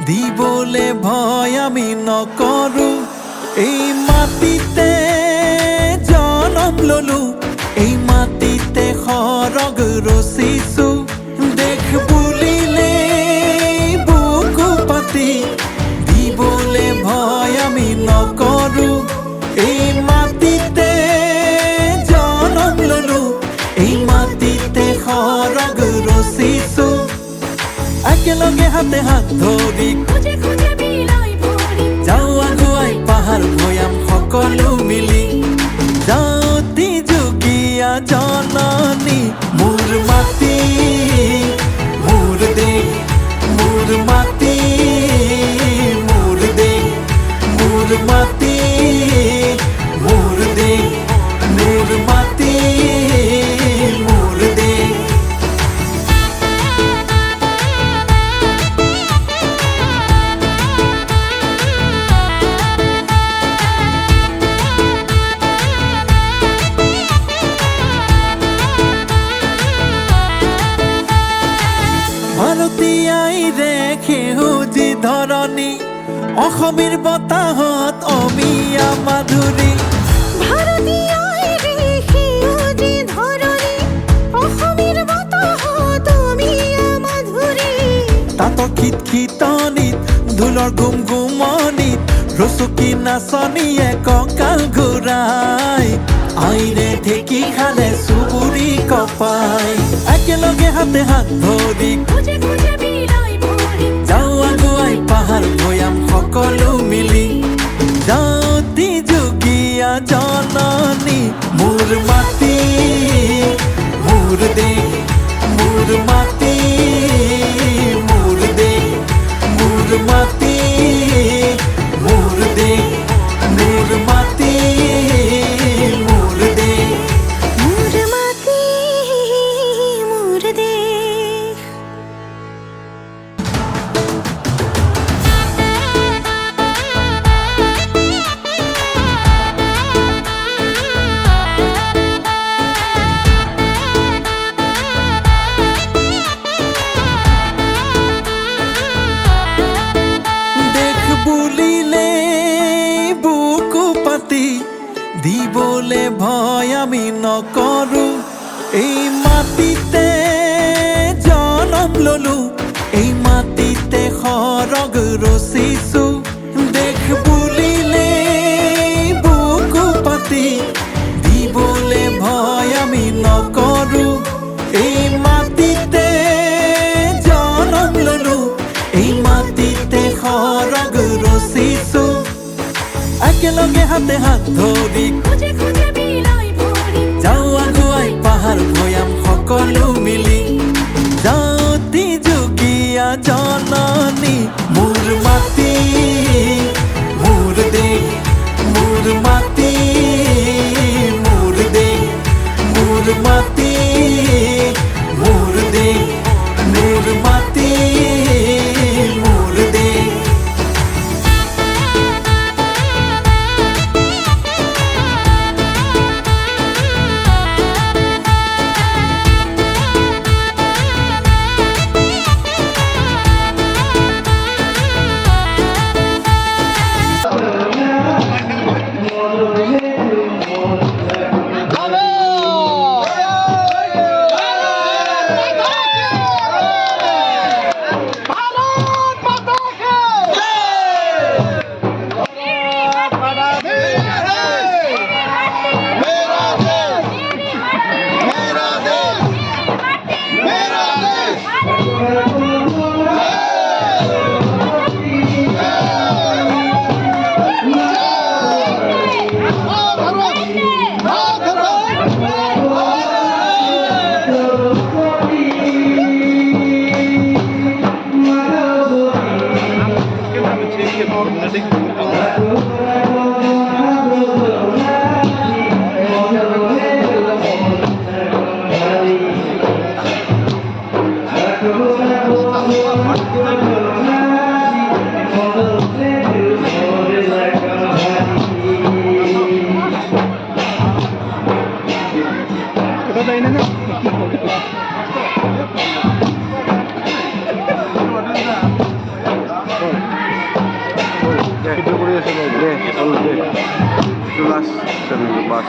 দিবলে ভয় আমি নকৰো এই মাটিতে জনম ললো এই মাটিতে খৰগ ৰচিছো দেখ বুলিলে বুকু পাতি দিবলে ভয় আমি নকৰো এই মাটিতে জনম ললো এই মাটিতে খৰগ ৰচিছো একেলগে হাতে হাত ধৰি খুঁজে খুঁজে বিলাই ভৰি যাওঁ আগুৱাই পাহাৰ ভৈয়াম সকলো মিলি যাওঁতি যুগীয়া জননী মোৰ মাটি মোৰ দেশ মোৰ মাটি মোৰ দেশ মোৰ মাটি মোৰ দেশ মোৰ মাটি মোৰ দেশ ভাৰতীয়াই ৰেখে সেউজী ধৰণী অসমীৰ বতাহত অমিয়া মাধুৰী ভাৰতীয়াই সেউজী ধৰণী অসমীৰ বতাহত অমিয়া মাধুৰী তাত খিতখিতনিত ঢোলৰ গুমগুমনিত ৰচকী নাচনীয়ে কঁকাল ঘূৰাই আইৰে ঢেঁকী খালে চুবুৰি কপাই একেলগে হাতে হাত ধৰি খুঁজে খুঁজে বিলাই ভৰি যাওঁ আগুৱাই পাহাৰ ভৈয়াম সকলো মিলি যাওঁতি যুগীয়া জননী মোৰ মাটি মোৰ দেশ মোৰ মাটি মোৰ দেশ মোৰ মাটি মোৰ দেশ মোৰ মাটি মোৰ দেশ মোৰ মাটি মোৰ দেশ দেখ বুলিলে বুকু পাতি দিবলে ভয় আমি নকৰো এই মাটিতে জনম ললো এই মাটিতে খৰগ ৰচিছো দেখ বুলিলে বুকু পাতি দিবলে ভয় আমি নকৰো এই মাটিতে জনম ললো এই মাটিতে খৰগ ৰচিছো একেলগে হাতে হাত ধৰি খুঁজে খুঁজে বিলাই ভৰি যাওঁ আগুৱাই পাহাৰ ভৈয়াম সকলো মিলি যাওঁতি যুগীয়া জননী মোৰ মাটি মোৰ দেশ মোৰ মাটি মোৰ দেশ মোৰ মাটি মোৰ দেশ মোৰ মাটি মোৰ দেশ চলে আসছে বাস